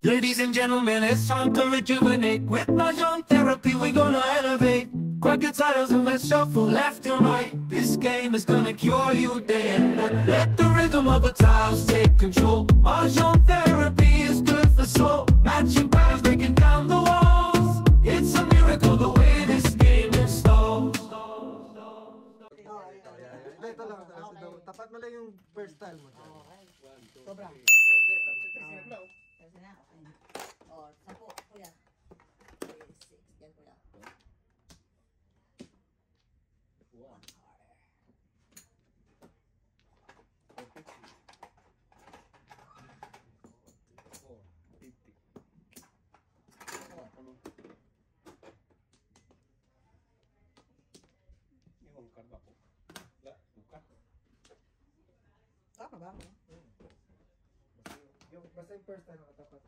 Ladies and gentlemen, it's time to rejuvenate. With Mahjong therapy, we're gonna elevate. Grab your titles and let's shuffle left and right. This game is gonna cure you day and night. Let the rhythm of the tiles take control. Mahjong therapy is good for soul. Matching patterns, breaking down the walls. It's a miracle the way this game installs. Ito lang, tapat mo lang yung first style mo dyan. Sobra. Hindi, tapos ito Kasi na, okay. O, 10, kuya. 6, yan kuya. 1 hour. Tama ba? basta yung first time nakatapat.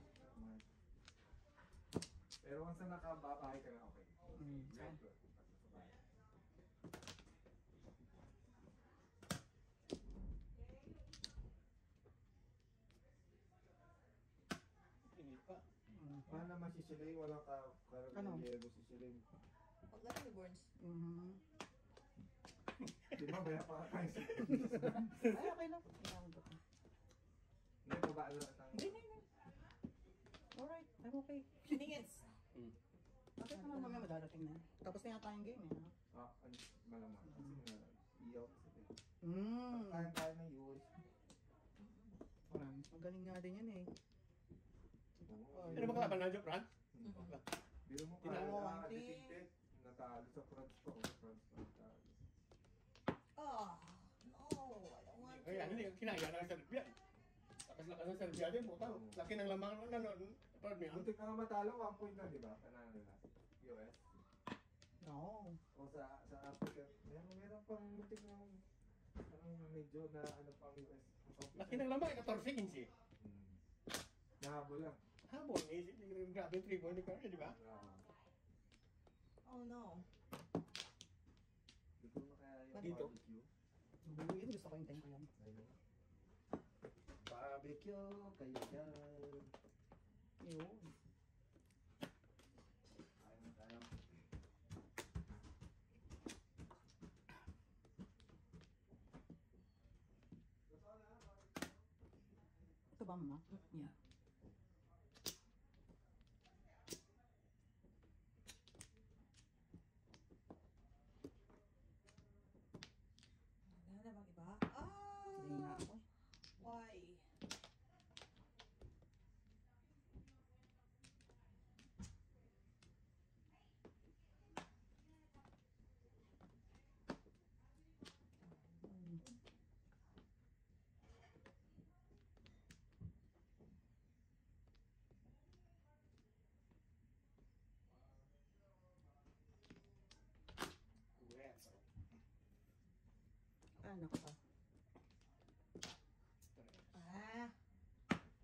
Pero once na nakababahay ka na, okay. Paano naman sisiling? Walang yelo sisiling. Pag lang ni Burns. Di ba, kaya pa kayo sa Ay, okay lang. Hindi, babaan lang ang Hindi. Alright, I'm okay. Minutes. Okay ka lang mamaya madarating na. Tapos na yata yung game eh. malamang. Kasi iyaw kasi. Kaya ng US. Magaling nga din yan eh. Ano ba kalaban na dyan, Fran? Biro mo kaya defeated. Natalo sa France pa. Oh, no. I don't want to. Kaya hindi, kinaya na sa Serbia. Lakas-lakas ng Serbia din, puta. Laki ng lamang pardon mo. Butik ka nga matalo, 1 point na, di ba? Kanana nila. US. No. O sa Africa. Meron pang butik ng medyo na pang US. Laki ng lamang, 14 inch. Nahabol lang. Habol, grabe yung 3 point ni Carl, di ba? Oh no. Dito na kaya yung Dito? barbecue. Yun, gusto ko yung ko yan. Barbecue, kayo dyan. Yun. Kain tayo. Ito ba, mama? Yeah. Wala na bang iba? Hindi nga ako. Why? Ano ka pa?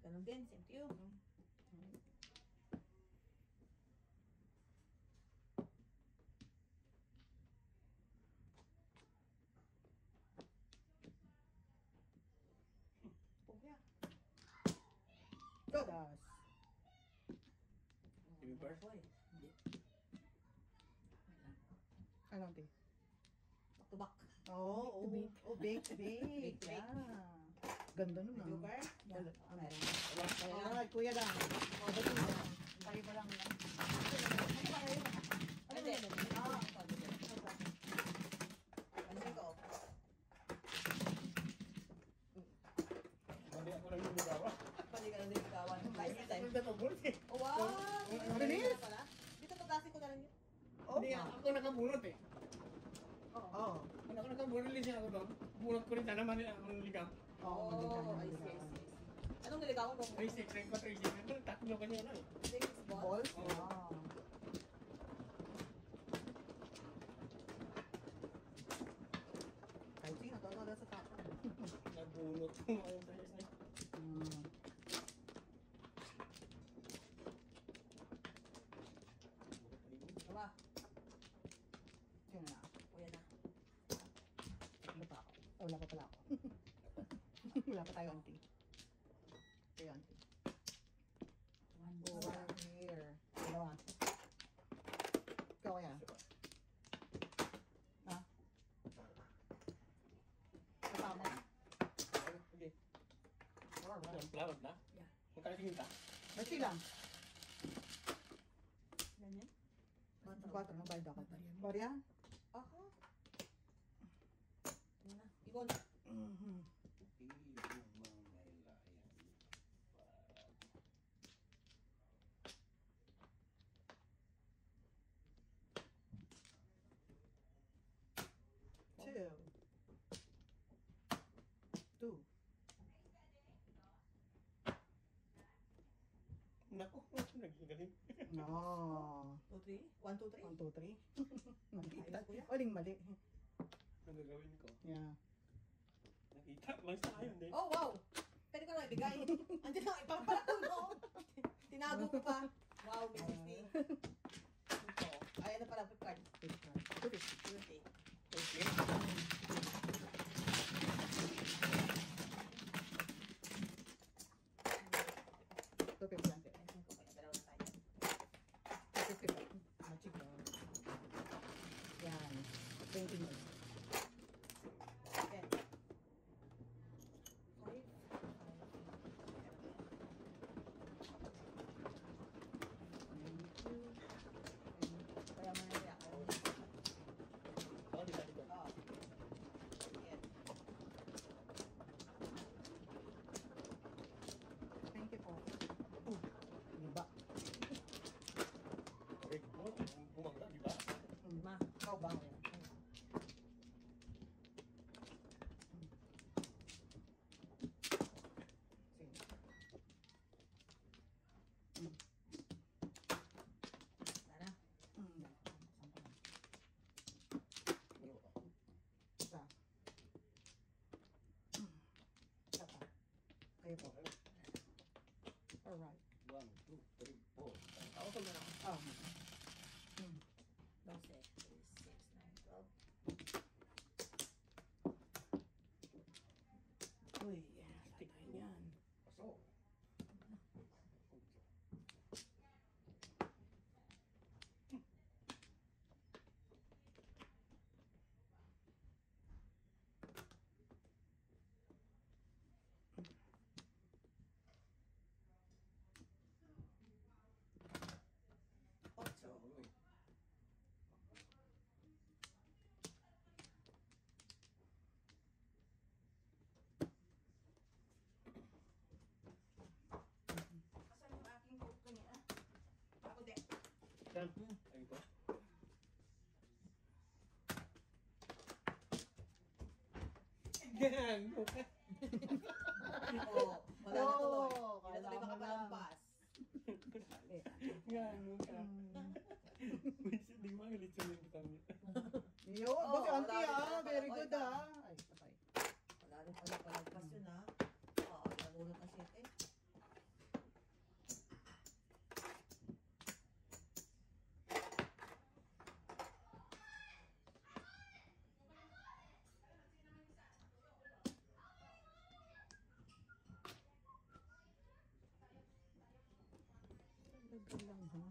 Ganun din, same to you. Pugya. Todas. Give me first. Hindi. Ano, te? Back to back. Oh, bake to bake. Bake to bake. Yeah. Ganda nun, Medyo ah. bar? Wala. Meron. Alright, kuya lang. Tayo pa lang. Ano din? Ano ko? Hindi ako lang yung ligawa. Pwede ka lang din ikawan. Kahit sa time. Ang tatapos eh. Oh, wow! Bilis! Dito pagkasin ko na lang yun. Hindi, ako nakabunot eh. Oo. Ako nakabunot din siya ako doon. Bunot ko rin sana man ang ligam. Oh, I see. Anong niligawan mo? 3-6, 3-4, 3-6. Tatlo kanya na eh. 6 balls? Balls? Oo. Wow. I see, natawala sa tapo. Nabunot ko ngayon tayo sa Tama, Sino na? kuya na. Ano pa ako? Oh, wala pa pala ako. Wala pa tayo, auntie. Kayo, auntie. ang flower na? Yeah. Magkano sinita? Ba't lang? Ganyan? 4, magbayad ako. Barya. Barya? Ako. Ano na? Ikaw na. Mhm. Two. Two. Naku, naging galing. No. 2, 3? 1, 2, 3? 1, 2, 3. Mali. Ayos, kuya. Uling mali. Ang gagawin ko. Yeah. Nakita, mas tayo, hindi. Oh, wow! Pwede ko na ibigay. Andiyan na, ipapalakon mo. Tinago ko pa. Wow, may 50. Ito. Ay, ano pala, flip card. 20. Okay. Two fifty lang. Ayun ko kaya, dalawa na tayo. 250 pa. Machig lang. Yan. 20 minutes. Ten. Five. Kaya mo na niya ako. Ako, dito, dito. Oo. Yan. Thank you po. Diba? Okay, bumangga, di ba? Ma. Ikaw ba? Sige. Sana. Isa. Isa pa. Kayo po. Alright. 1, 2, 3, 4. Ako ko muna ako. Oh. 12, 6, 9, 12. Uy, tatay yan. Pasok. Ocho. Uy. Asan yung aking coat kanina? Ako din. Yan. Ayun ko. Yan. Okay. Oo. Wala na tuloy. Oo, Hindi na tuloy kala mo makapalampas. Yan. Okay. Hindi mo ulit sa mga kami. Yo, Oo, bakit auntie wala rin ah? pala Very pala. good ah. Ay, patay. Wala rin pala palagpas yun ha. Oo, nagulot na shit eh. Talaga lang ha.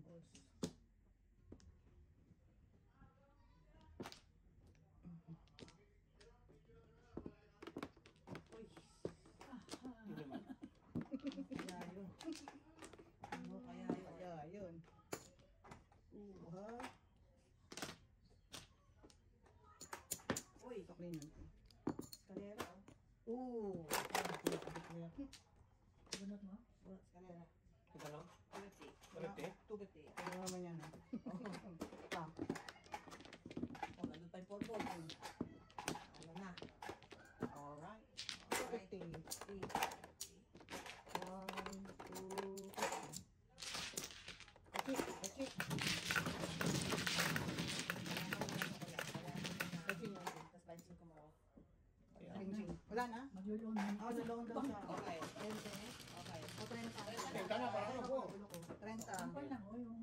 Boss. Uy. Hindi naman. Kaya yun. Ano kaya yun? Kaya yun. Ha? Uy, Sakli yun. kalera oh. Ooh. Bunot mo? Bunot, kalera. Ito lang. 250. Correct eh. 250. Ano naman yan ah. Ah. Oh, nandun pa yung purple. Ano na? Alright. Alright. 50. 3. 1, 2, 50. That's it. That's it. Tapos bensin ko mo. Ching-ching. Wala na? Mag-loan na. Ah, nalong daw siya. Okay. 20. Okay. O, 30. Tenta na, parang ano po. 30. lang oh, yung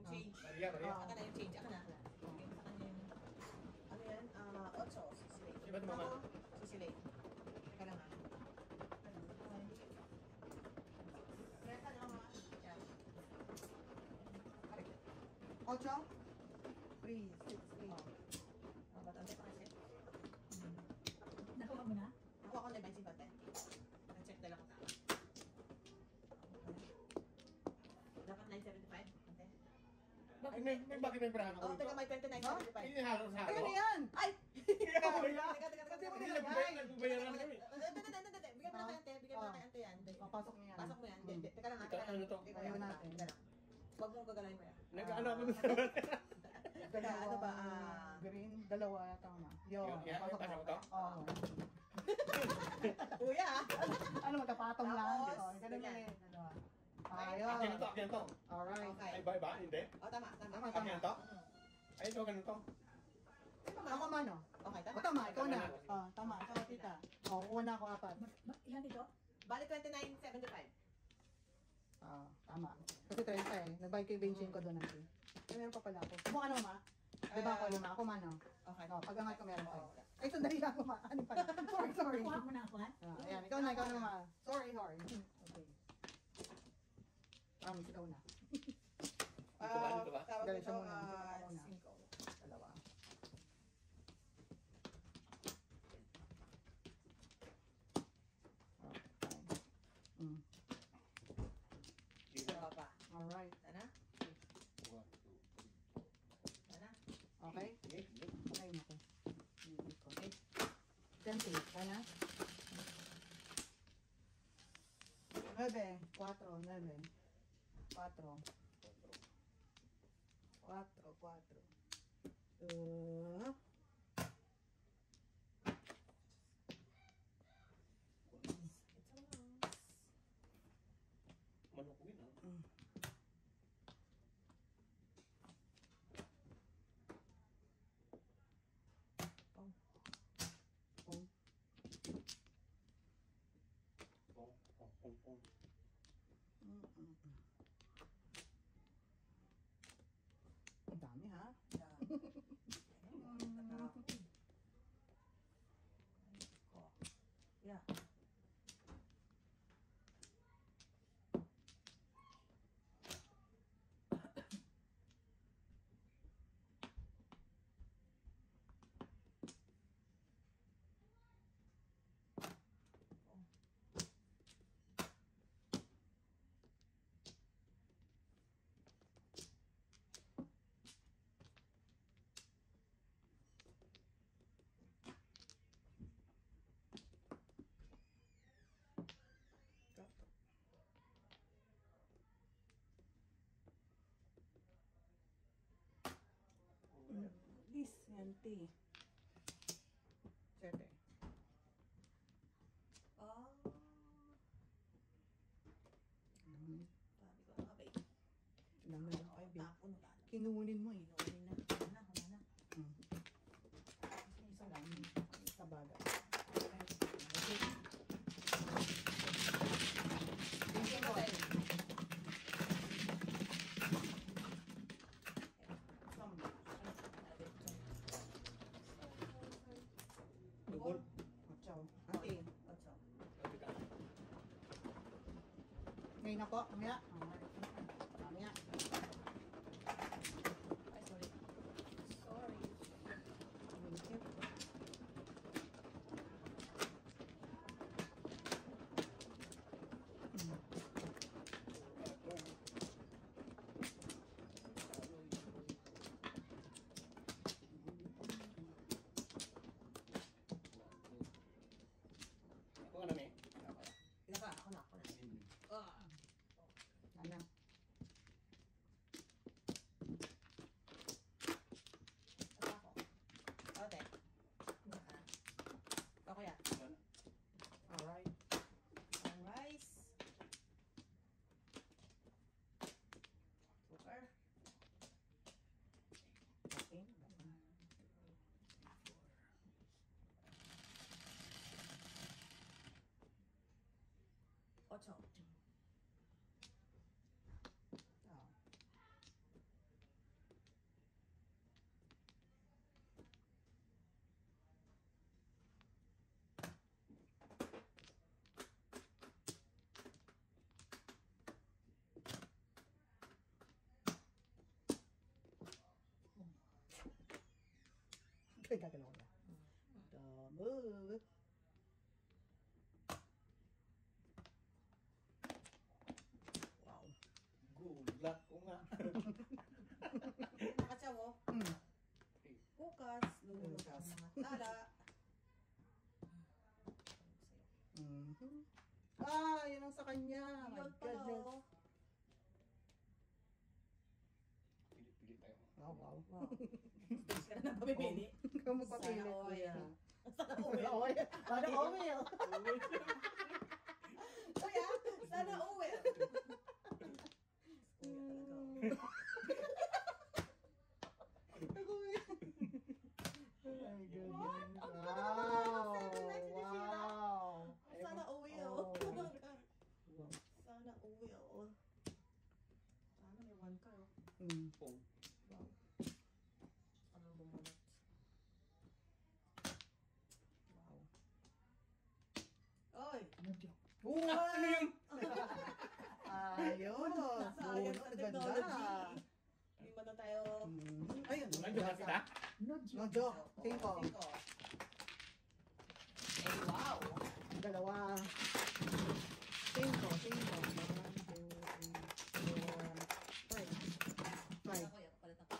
change. Maria, Maria. Aka na yung change. Aka na. Yung sa kanya yung... Ano yan? 8. Sisilay. Di ba tumama? Sisilay. Teka lang ha. Ocho? Please, 6, 8. Oh, ba't ante pa kasi? Nakuha mo na? Nakuha ko na yung 25 ante. Na-check na lang ako tama. Dapat 975 ante. Ay, bakit may brahan ako Oh, dito? teka, may 2975. Inihalo sa Ay, ako. ano yan? Ay! Ikaw ba yan? Teka, teka, teka. Hindi nagbayaran kami. Hindi. Bigyan mo na kay ante. Bigyan mo na kay ante yan. Hindi. Papasok niya yan. Pasok mo yan. Hindi. Teka lang ha. Teka Ano lang. to? Teka Ayaw lang. natin. Teka lang. Huwag mong gagalawin mo yan. Nag-ano ako sa Teka, ano ba? Green, dalawa yata na. Yun, Yeah, pasok pasok na. to? Oo. Kuya ah. Ano, magkapatong lang. Tapos, Oo, ganun ganyan. yan. Dalawa. Akin Ayun. to, akin to. Alright. Okay. Ay, ba? Hindi? Oh, tama. Tama, Tama. Akin to? Ay, ito, ganun to. Ako man, oh. Okay, O, tama. tama, ikaw na. Tama, ikaw, tita. O, kuha na ako apat. Ilan dito? Bali 2975. Tama. Kasi 30 eh. Nag-buy kay Benching ko doon natin. Ay, meron pa pala ako. Mo ano, ma? Diba ako lima? Ako man, oh. Okay. O, pag-angat ko meron pa. Ay, sandali lang, ma. Ano pala? Sorry. Nakuha mo na ako, ha? Ayan, ikaw na, ma. Sorry. Okay. Promise, ikaw na. Ito ba? Ito ba? Tawag Ganito ito, muna. Ito muna. 5. Dalawa. Mm. Dalawa pa. Alright. Sana? Sana? Okay? Ay, naku. Okay. 10, kaya? 9, 4, 9. 4. 4. Manok yun, ah. Pong. Ang dami, ha? Yeah. Please, yanti. 7. Oh. Mm. Sabi ko na, babe. Lang na lang, ay, babe. Tapon na. Kinunin mo, eh. Inuunin na. Wala na. Mm. Isa lang. Sa bagay. Bigyan mo tayo. Dugol. Ciao. Ate. Otso. Ngayon na po, mamaya. Mamaya. Ay, sorry. Sorry. Ako ka na, me. Ilan ka? Ako na. Ah. Gagalaw na. Double. Wow. Gulat ko nga. Nakatsaw, oh. Mm. Bukas, lumulog Bukas. ang mga tala. Mhm. Ah, yun ang sa kanya. My Yun pala, goodness. oh. Pilit-pilit tayo. Wow, wow. Wow. Stage ka na ng pamimili. Ikaw magpapilit Sana ko all. yan. Sana oil. Sana oil. Kuya, sana oil. Oh my goodness. Wow. Wow. Sana oil. Oh. Sana oil. Sana may one car, oh. Mm. Oh. Wow. Ano bumunot? Wow. Oy! Ano yun? Ayos. Nasayang sa Ganda. technology. Hindi man na tayo... Mm. Ayun. Nandiyo na kita? No joke. Cinco. Eh, wow! Dalawa. Cinco. One, two, three, four, five. Five. Ako, papalit ako.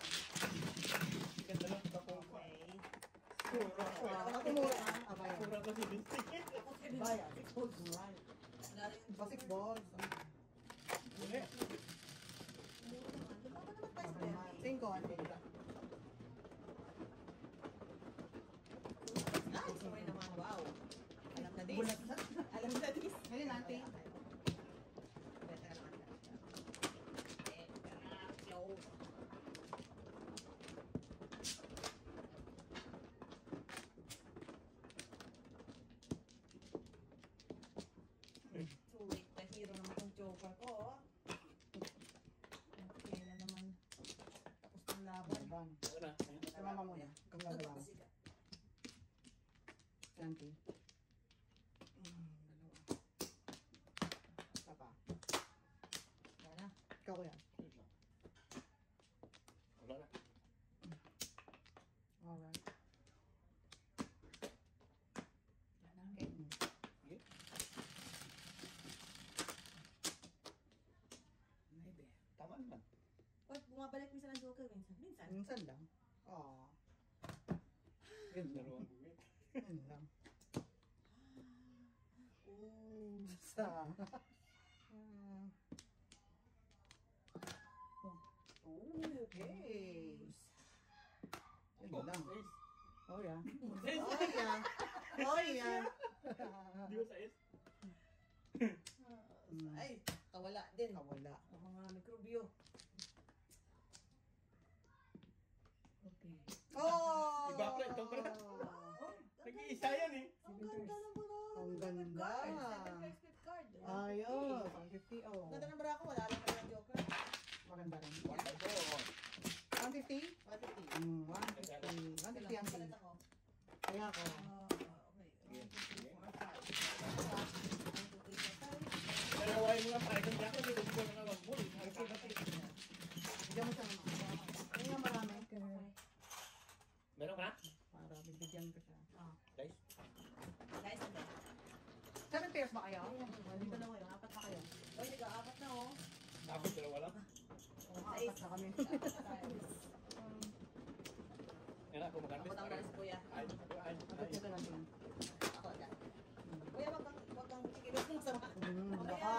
Ganda lang ito po. Okay. Tumura. Abaya. Pura ko si Misty. Abaya. Six balls. Right. Wala rin yung... Ba, six balls. Muli. Lumaban naman tayo sa Derby. Cinco. Ano yun? Ay, sorry naman. Wow. Alam na this. Bulat na. Alam na this. Ngayon natin. Teka lang. Yo. So wait, the hero naman tong joker ko. Oh. Okay na naman. Tapos ng laban. Laban. Ano na? Sa mama mo na. Kung gagawa. Siga. Santi. Dalawa. Isa pa. Sana. Ikaw ko yan. Wala na. Alright. Okay. Sige. Maybe. Tama naman. What, bumabalik minsan ang joker minsan? Minsan. Minsan lang. Aww. Yun lang. Dalawang buwit. Yun lang. Ooh. Sa... Okay. Yun lang. Ace. Oh yeah. Ace. Oh yeah. Oh yeah. Di ba sa ace? Ay, kawala din. Nawala. Ang mga mikrobyo. Okay. Oh! Iba pala, ito pala. Nag-iisa yan eh. Ang ganda ng barako. Ang ganda. Split card. Ayos. 150. Oh. Ang ganda ng barako. Wala lang pala ng joker. Maganda rin. Wonderful. 150? 150. 150. 150 ang Palit pin. ako. Kaya ako. Okay. 1, 2, 3, 4, 5. Dalawain mo lang tayo. Kung dako, hindi ko na naman mo. Bigyan mo siya. Kaya nga marami. Meron ka? Para bibigyan ko siya. Guys. Guys, ano? 7 pairs ba kayo? Hindi dalawa yun. Apat na kayo. Oy, nag-aapat na oh. Tapos dalawa lang. Apat na kami. Yan ako magkano. Ako tang dalis kuya. Ay. Apat nyo lang din. Ako agad. Kuya, wag kang kikilos ng sama. Baka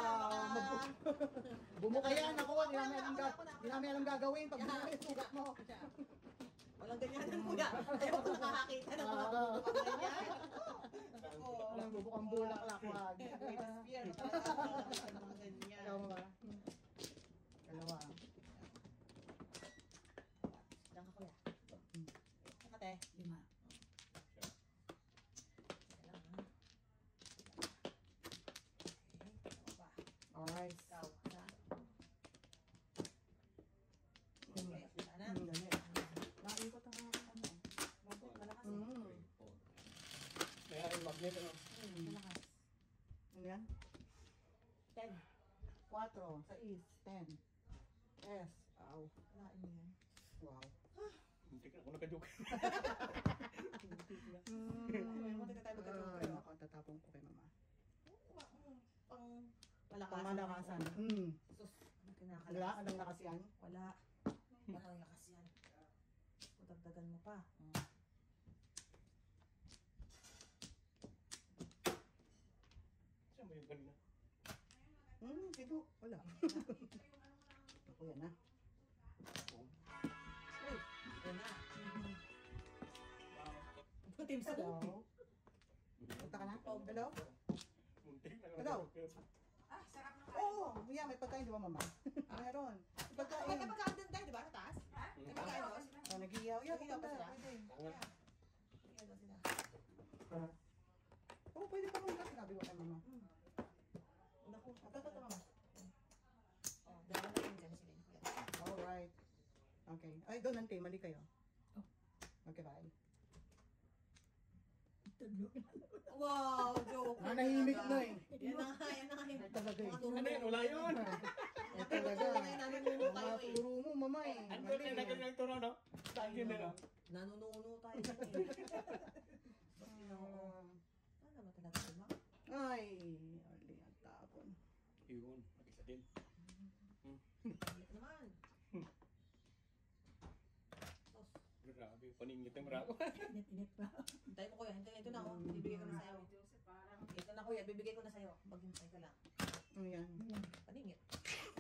bumuka yan ako. Hindi namin alam gagawin pag bumuka yung sugat mo. Walang ganyan kuya. Ayaw ko nakakakita ng mga bubukang ganyan. Ako. Walang bubukang bulaklak. Wag. With a spear. Nakakakita ng mga ganyan. Ikaw ba? Dalawa. Diyan ka kuya. Nakate. 5. Teka lang ha. Okay. Ako pa. Alright. Ikaw. Isa. Okay. Sana. Ganit. Naikot ang ano. Mabot. Malakas. Kaya yung magnet ano. Malakas. Ano yan? 10. 4, 6, 10. S. Ow. Wala niyo yan. Wow. Hindi ka ako nakajoke. Muntik na tayo magka-joke kayo. Ako, tatapong ko kay mama. Pang malakasan. Pamalakasan. Sus, ano kinakalas? Wala, anong lakas yan? Wala. Wala yung lakas yan. Dagdagan mo pa. Saan mo yung kanina? Dito, wala. Ako yan na. Uy, ito na. Team sa Hello? Punta ka na? Hello? Muntik na Hello? Ah, sarap na Oo, may pagkain di ba mama? Meron. May pagkain. May pagkain din tayo, di ba? Sa taas? May pagkain doon? Nag-iyaw. Nag-iyaw pa Pwede. sila? Pwede. Nag-iyaw daw sila. Oo, pwede pa muna. Sinabi ko kay mama. Naku, ito, mama. Oh, dalawa na yung dyan sila. Alright. Okay. Ay, doon nante. Mali kayo. Okay, bye. Wow, joke. Nahimik na eh. Yan na nga, yan na nga. Ay, talaga eh. Ano yan? Wala yun! Ay, talaga. Nanununo tayo Mga eh. turo mo, mama eh. Ano Mali yan? eh. Nagkagang turo, no? Saan yun na, no? Nanununo tayo eh. Ano naman talaga ito, ma? Ay, ali ang tapon. Yun, mag-isa din. Init naman. Tos. Grabe, paningit ang marako. Hintay mo kuya, hintay ito na oh. Bibigay ko na sa'yo. Ito na kuya, bibigay ko na sa'yo. Maghintay ka lang. Ano yan? Paningit.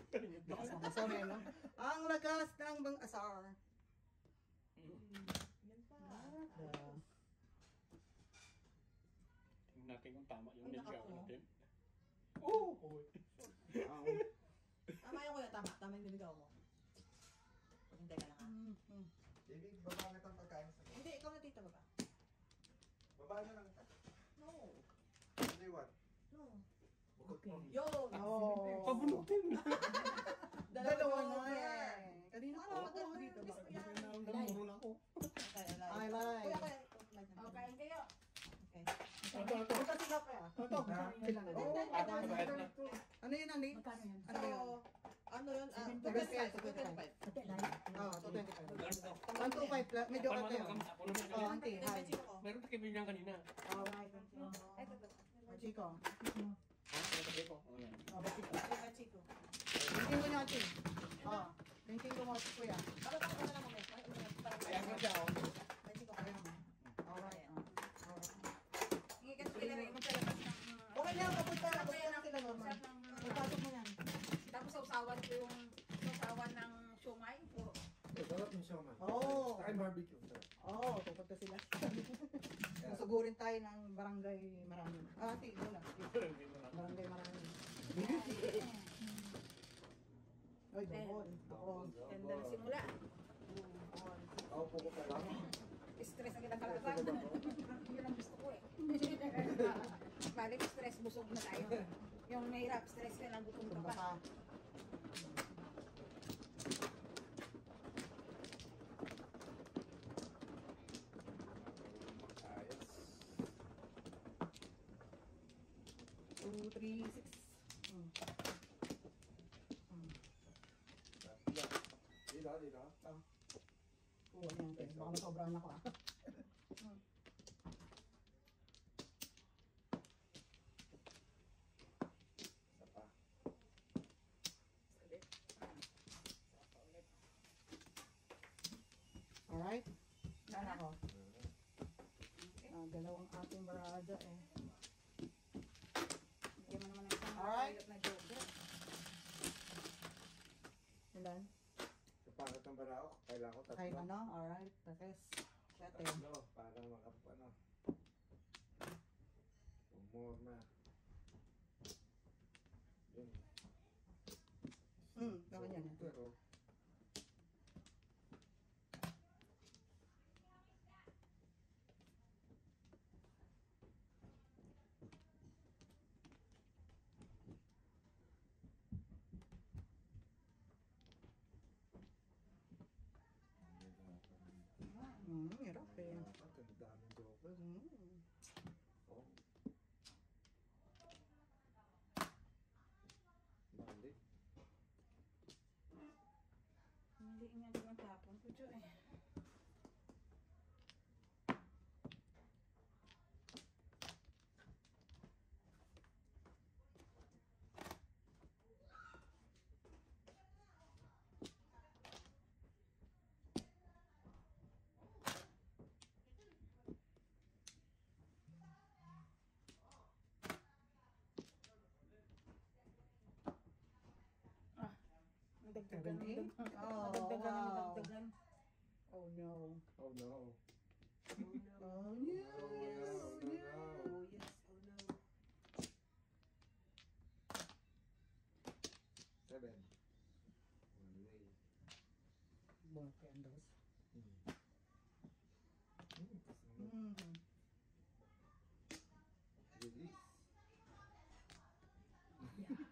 Paningit ba? Lakas ng asar eh, no? Ang lakas ng bang asar. Yan pa. Tingnan natin kung tama yung Ang niligaw nakapo. natin. Oo! Tama yun kuya, tama. Tama yung niligaw mo. Maghintay ka lang ha. Baby, baba na itong pagkain sa Hindi, ikaw na tita ba ba? Baba na lang ito. No. Hindi, what? No. Bukod mo. Yun! Oh. Pabunutin! Dalawa na eh. Kanina Ano, ako maganda dito ba? Namuro na ako. Okay, alay. Ay, lay. Kuya, kuya. Oh, kain kayo. Okay. Ito. Punta sila pa. Ito. Sila na. Oh, Ano yun, Andy? Ano yun? So, ano yun? 225. 225. Oo, 225. 125. Medyo ka kayo. Oh, auntie, hi. Meron pa kaibigan kanina. Alright. Chico. Oh, ba't Chico? Chico. Thinking ko niya, auntie. Oh, thinking ko mo, kuya. Ano ba na lang mo? Ayan mo siya, oh. Chico. Alright. Okay na, kapunta na sila normal. Pagpasok mo yan. Tapos sausawan ko yung sausawan ng siomay. Sarap yung siya, man. Oo. Saka yung barbecue. Oo, pupunta sila. Sugurin tayo ng barangay marami. Ah, ate, muna. Barangay marami. Ay, doon. Ako. Ganda na simula. Ako po ko pala. Stress ang kitang kalaban. Yun ang gusto ko eh. Balik stress, busog na tayo. Yung mahirap, stress ka lang, gutom ka Tumba pa. ka. Two, three, six. Dito. Oo, yan. Baka masobrahan ako ah. Isa pa. Alright? Saan ako? Dalawang ating barada eh. Bigyan mo naman ng isang Alright. mahirap na joke. Ilan? Sa pangat ng barao, kailangan ko tatlo. Kahit ano? Alright. Tapos, siyete. Tatlo, para makapano. More na. Yun. Bakit yan? Pero, Hirap eh. ang daming joker. Oh. Bali. Hindi nga din ang tapon ko, Jo eh. dagdagan. 7, 8. Oh, Dagdagan, wow. dagdagan. Oh no. Oh no. Oh no. Oh yes. Oh yes, oh no. 7. One way. More candles. Kasunod. Release.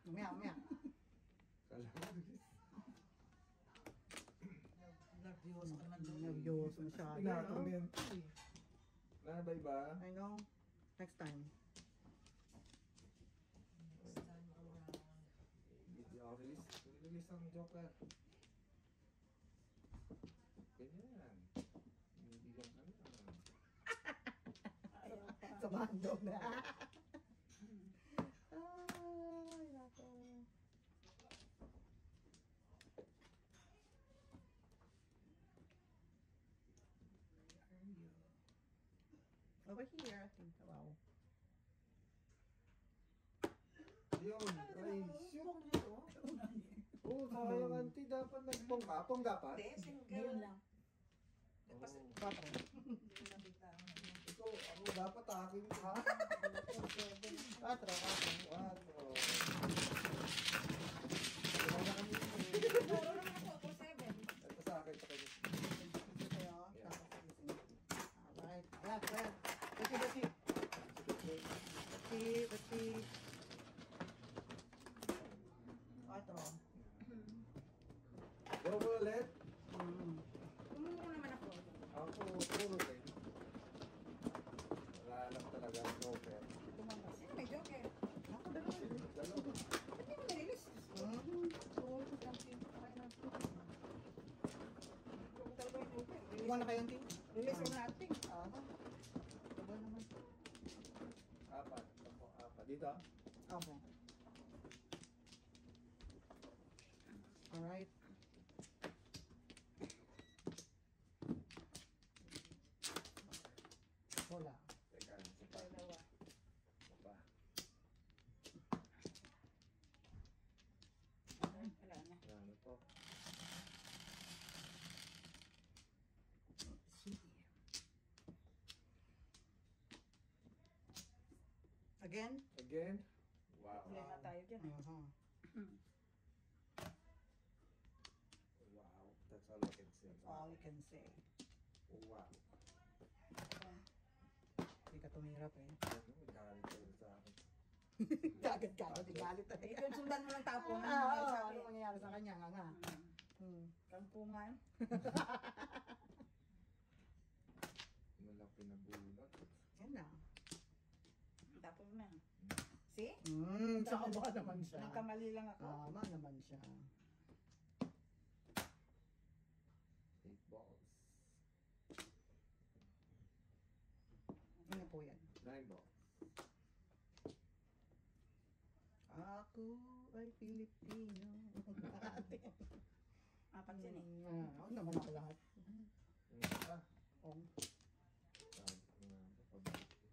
Mamaya. Kala ko release. Nervyoso ka naman doon. Nervyoso masyado. Pinatong no? yan. Nabay ba? I know. Next time. Next time around. Hindi ako release. Release ang Joker. Ganyan. Binibigyan ka na. Samahan daw na. Ay, nako. Over here, I think. Wow. Yun. Ay, shoot. Oo, sayang auntie. Dapat nagpong ka. Pong dapat? Hindi, single. Ngayon lang. Nagpas- Oo. 4. Nakita ko na. Ikaw, ako dapat aking ha? 4. Ano? Wala na kami. Puro naman ako, for 7. Ito sa akin, sa kanya. Alright. Ayan. Let's see. 4. Go mo ulit. Tumulong naman ako. Ako, puro din. Wala lang talaga ang Joker. Sino may joker? Ako dalawa. Dalawa. Ba't di mo narilis? Iwan na kayong team? Release ko natin. Diba naman? 4. Ako, 4. Dito? Okay. Alright. Wala. Teka, isa pa. Dalawa. Isa pa. Wala na. Wala na to. Again? Again? Wow. Problema tayo dyan. Uh-huh. Wow. That's all I can say. All you can say. Wow. Hindi ka tumira pa eh. Ano, may galit kayo sa akin. Kagad-kagad, galit Eh, talaga. kung sundan mo ng tapo, ano Ah, nangyari oo, sa ano akin? mangyayari sa kanya nga. Kampungan. Malaki na bunot. Yan na. Tapo na. See? Tama naman siya. Nagkamali lang ako. Tama naman siya. 8 balls. Ano po yan? 9 balls. Ako ay Pilipino. Apat yan eh. Ako naman ako lahat. Yung isa. Oh. Sabi ko nga, papabalik ko.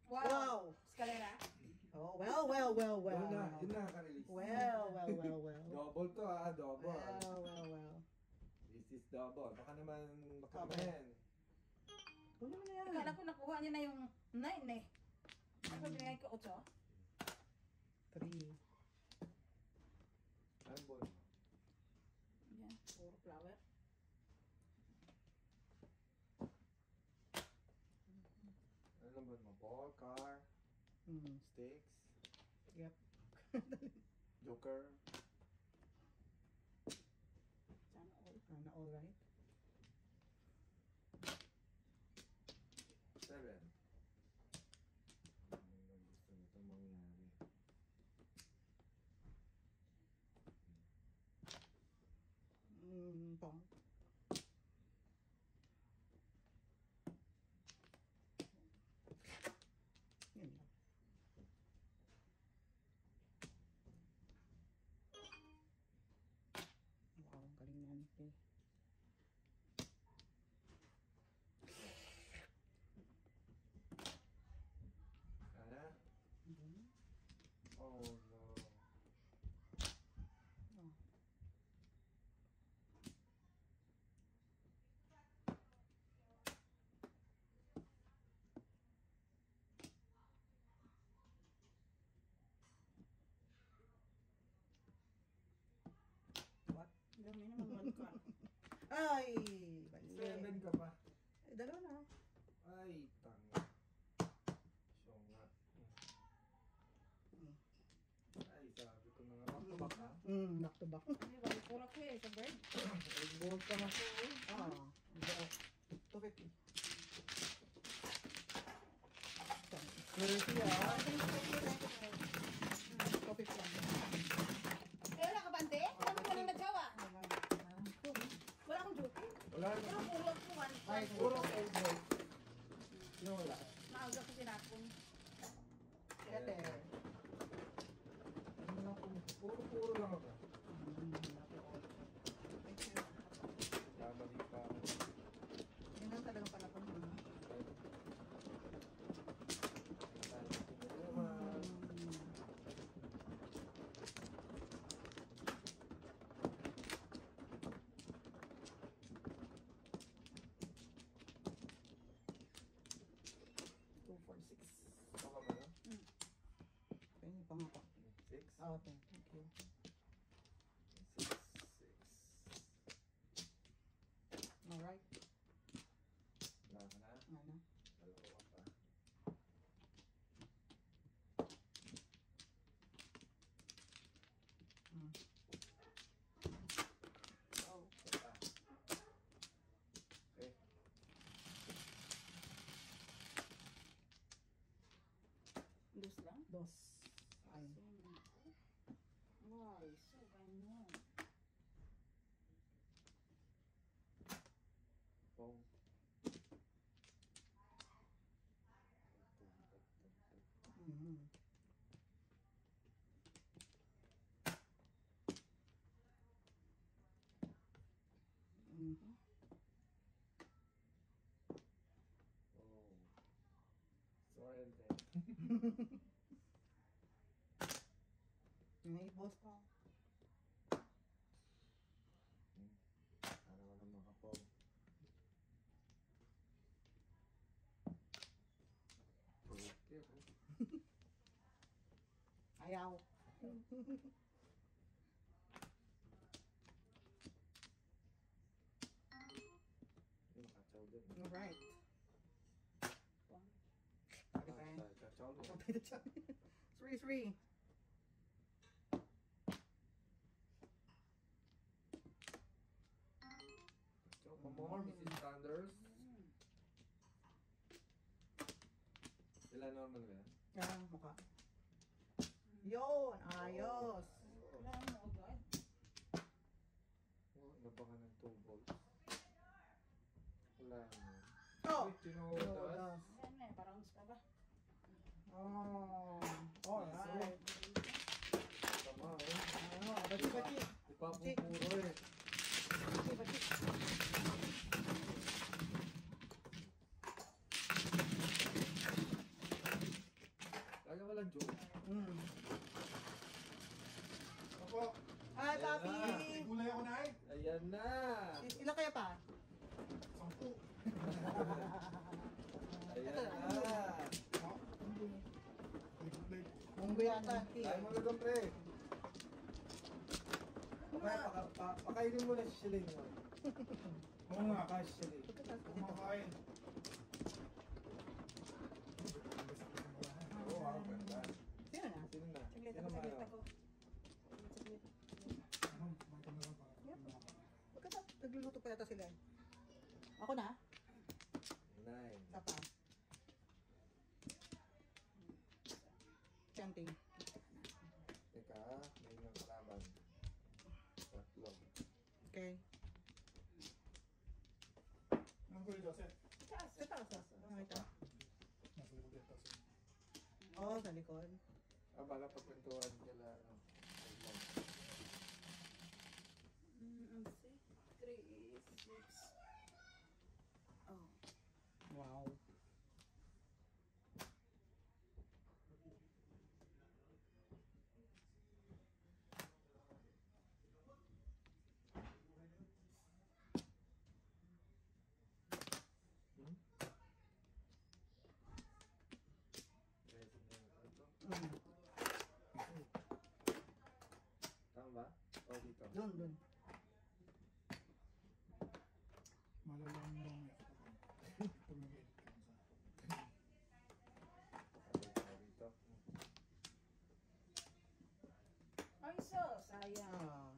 Wow! Escalera. Oh, well. Yun na, ka-release. Well. Double to double. Well. This is double. Baka naman makamayan. Kunin mo na yan. Akala ko nakuha niya na yung 9 eh. Ako binigay ko 8. 3. Ano ball? Yan, puro flower. Ano naman mo? Ball, car, sticks, Yep. joker. Sana all. Sana all right. 7. Ano bang gusto nito mangyari? Pong. Yun lang. Okay. Sana. Mhm. Oh no. Oh. What? Dami naman one ka. Ay! Bali. 7 ka pa. Eh, dalawa na. Ay, tanga. So nga. Mm. Ay, sabi ko na nga. Back ha? Back to back. Ano yung pura ko eh, sa bird. Nag-board ka na po. Ah, 250. Mercy ah. 250 lang. Eh, wala ka ba, ante? Wala mo nang nagsawa. Wala akong duty. Wala na. Pero puro ko, one. Ay, Puro old boy. Sino wala? Maaga ko sinapon. Ete. Ano lang po? Puro lang ako. Kamali pa ako. Yun lang talagang palapan mo. Ayun, pangako. Ah, okay. Thank you. Alright. Ano? Mm. Oh, okay. Dos lang? Dos. Ay. Wow, so ganyan. Pong. Mhm. Mhm. Oh. Sorente. May boss ka. Para wala makapong. Okay. Ayaw. Hindi makachaw din. Alright. Kachaw din. Kapit siya. 3-3. Kachaw pa more, Mrs. Sanders. Sila normal ba yan? Yan, mukha. Yun, ayos. Wala mo agad. Oh, nabangan ng 2 volts. Wala mo. Oh! Wait, tinuutas. Ayan na eh, parang ka ba? Oh. Alright. Tama eh. Ano, bati-bati. Ipapupuro eh. Bati-bati. Kaya walang joke. Opo. Hi, papi. Ayan Gulay ako na eh. Ayan na! Ilan kaya pa? 10. Ayan na! Gulay. Munggo yata. Tayo mga doon, pre. Pakainin mo na si Shalane mo. Oo nga. Pakain si Shalane. Kumakain. Oo, ako ganda. Sino na? Sino na? Saglit Sino ako, saglit na? ako. Saglit. May kamera pa. Pagkatapos, nagluluto pa yata sila. Ako na? Nine. Tapa. Chanting. Teka, may nang kalaban. Tatlo. Okay. Ang gulay daw, sir. Sa taas. Ano ito? Nasa likod dito, sir. Oo, sa likod. Ah, bala pagkwentuhan nila. Ano. See? 3 Doon. Malalang mamaya. Pag nag-edit ka sa... Ay, so, sayang.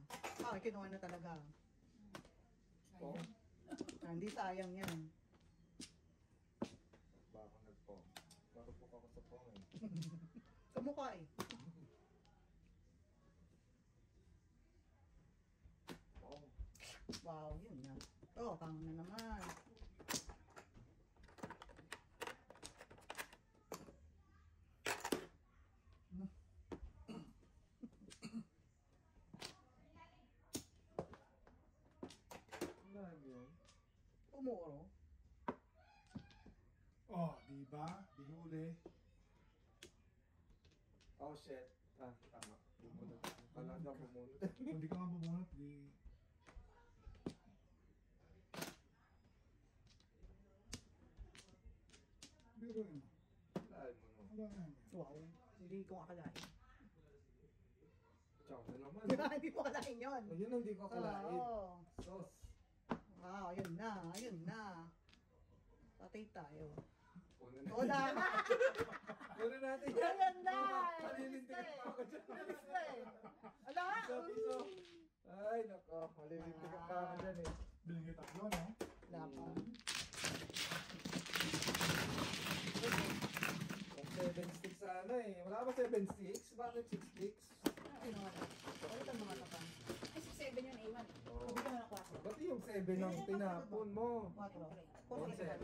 Kinuha na talaga. Oh, Hindi sayang yan. baka nagpong. Marupok ako sa pong eh. Kamukha eh. Oh, Wow, yun na. Oh, pang na naman. wala yun. Pumuro. Oh, diba? Dihuli. Oh shit. Ah, tama. Bumunod. Kala na bumunod. Kung di ka nga bumunod, di... Biro yun. Lahat mo no. Wala yan. Wow. Hindi ko akalain. Ciao na naman. Hindi ko akalain yun. Yun ang di ko akalain. Oo. Sos. Wow, ayun na. Ayun na. Patay tayo. Kunin Oo na. Kunin natin yan. Ayun na. Malilintikan pa ako dyan. Bilis na eh. Ala. Piso. Ay, nako. Malilintikan pa ako dyan eh. Binigay tatlo, no? Wala pa. Kung 7 sticks sana eh. Wala ba 7 sticks? Bakit 6 sticks? Ayun na. Ulit ang mga tapan. Ay, 6-7 yun, A1. Oh. Sabi ka na nakuha. Ba't yung 7 ang tinapon mo? 4. Oh, 7.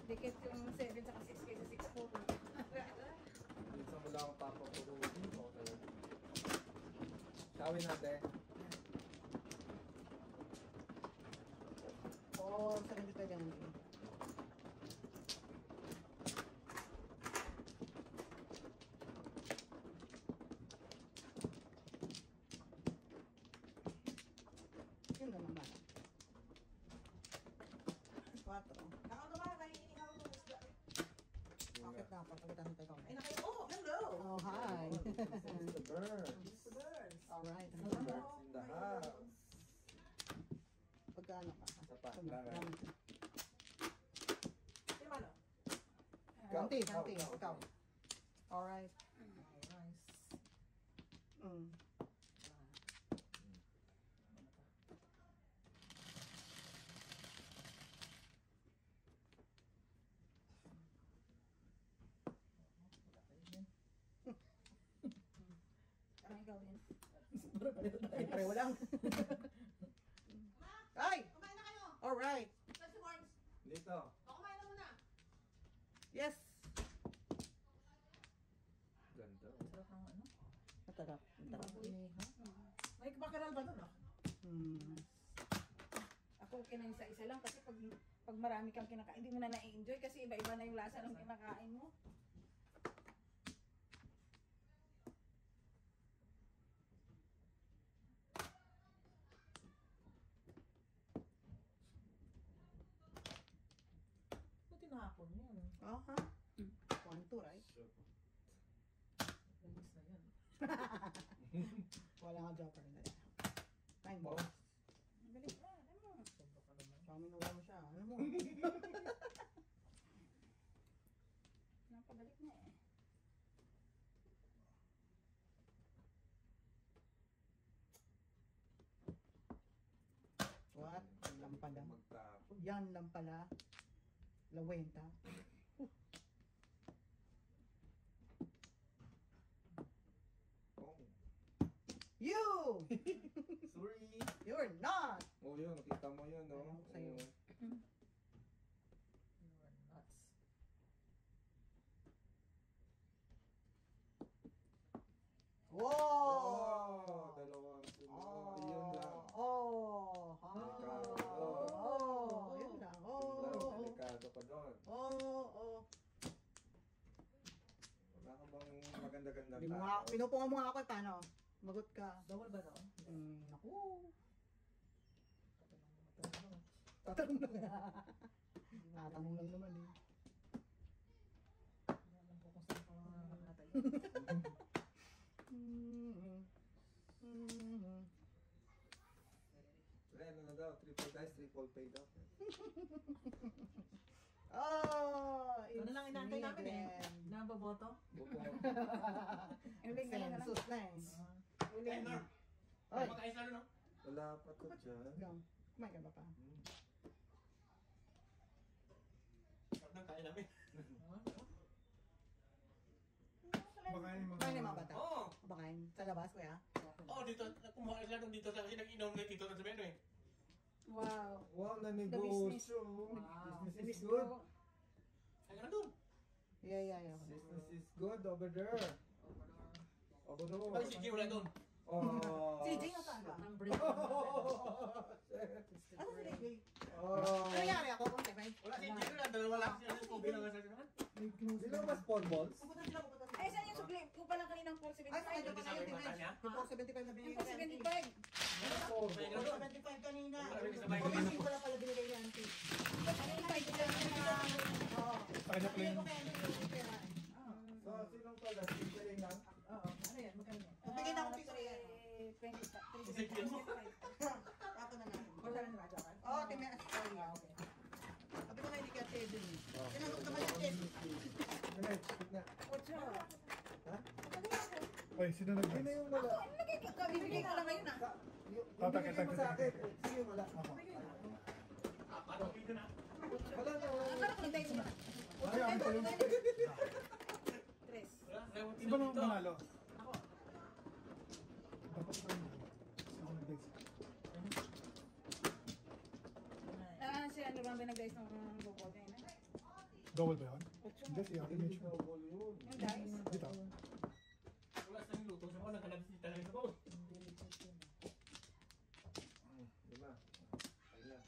Dikit yung 7 saka 6 kaysa 6 po. Minsan mo lang ang papapurutin. Okay. Shawin natin. Oo, sa hindi tayo ganun. Yun na naman. 4. Nakano ba? Nahihinig ako ng isda. Bakit na? Pagkakitan tayo. Ay, nakayo. Oh, hello. Oh, hi. This is the birds. Mr. Birds. Alright. The birds in the house. Pagkano ka? Sapat lang. Yung ano? Kanti, Ikaw, kanti. ikaw. Ikaw. Alright. Nice. Mm. Parang ikaw din. Ay, pareho lang. Ay! Kumain na kayo. Alright. Saan si Morns? Dito. O, kumain na muna. Yes. Ganda. Sarap ng ano? Matarap. Matarap. May bakaral ba doon? Hmm. Ako okay na yung isa lang kasi pag marami kang kinakain, hindi mo na na-enjoy kasi iba-iba na yung lasa ng kinakain mo. Buti tinapon yun. Aha. 1, 2, right? Gamis na yan. Wala nga jopper na yan. Fine, Oh. boss. Ang galing na, alam mo. Sobra ka naman. Kami na mo siya. Ano mo? Napabalik na eh. What? Yan lang pala. Magtapon. Yan lang pala. Lawenta. Oh. You! Sorry. You're not! Oh, yun. Nakita mo yun, no? Ayun sa'yo. Oh. You are nuts. Oh, Wow! dalawang sunod. Yun lang. Oh! Delikado. Oh! Yun lang. Oh! Delikado ka doon. Oh! Wala ka bang maganda-ganda Hindi mo nga, pinupunga mo nga ako eh, paano? Magot ka. Bawal ba no? Naku. Tatanong. Tatanong lang. Tatanong lang naman eh. Hindi alam ko kung saan ka nakatay. triple dice, triple paid up. Oh, Ano lang inaantay namin eh. Glenn. Nababoto? Buko. Uling ka lang, ano? Census na eh. Eh, Norm. Oy, Makain sa ano, no? Wala pa to dyan. go. Kumain ka ba pa? Sarap ng kain namin. Bakain mo. Kumain yung mga bata? Oo. Bakain. Sa labas, kuya? Oo, dito. Kumuha sila nung dito sa kasi nag-inom na dito sa Beno eh. Wow. Wow, The nanegosyo. business. Business is good. Ay, ganun doon. Yeah. Business is good over there. Over there. Balik si G wala doon. Oh. Si Jay nasaan ba? Ang break. Ano si Jay? Oh. Ano nangyari ako? Kung may Wala si G doon. Dalawa lang siya. Kobe lang sa sinahan. Di ba mas 4 balls? Pupunta sila, pupunta sila. Ay, saan yung sugli? Kung palang kaninang 475. Ay, sa kanya pa Sabi na ng bata niya? yung 475 na binigay Yung 475. 475 kanina. Marami sa bahay. Pag-isip ko lang pala binigay ni Auntie. Oo. Kanya Binigay ko kay Auntie yung pera. So, sinong pala? Si Jay lang? Oo. Ano yan? Magkano yan? Magbigay na akong piso yan. 25. Ako na lang. Wala na radyo ka? Oo, tingnan. Sorry. Okay. Sabi ko nga hindi ka Teddy. Tinanong naman yung Teddy. Na. Ocho. Oy, sino Sino nag-guys? yung wala? Bibigay ko lang ngayon ah. Tatakit mo sa akin. Sino yung wala? Parang dito na. Wala na. Ang sarap ng dice mo. Ay, ako pa yun. Tres. Wala. Ayaw mo Sino ba nang dito. manalo? Ako. Dapat ito yun. Sino ako nag-guys? Si ano ba nag-dice ng bubol na yun? Double ba yun? Ocho. Hindi, si Ate Mitch. Yung dice? Dito. Wala sa yung luto. Sa mga nagkanabisita lang sa bowl. Lima. Ayan.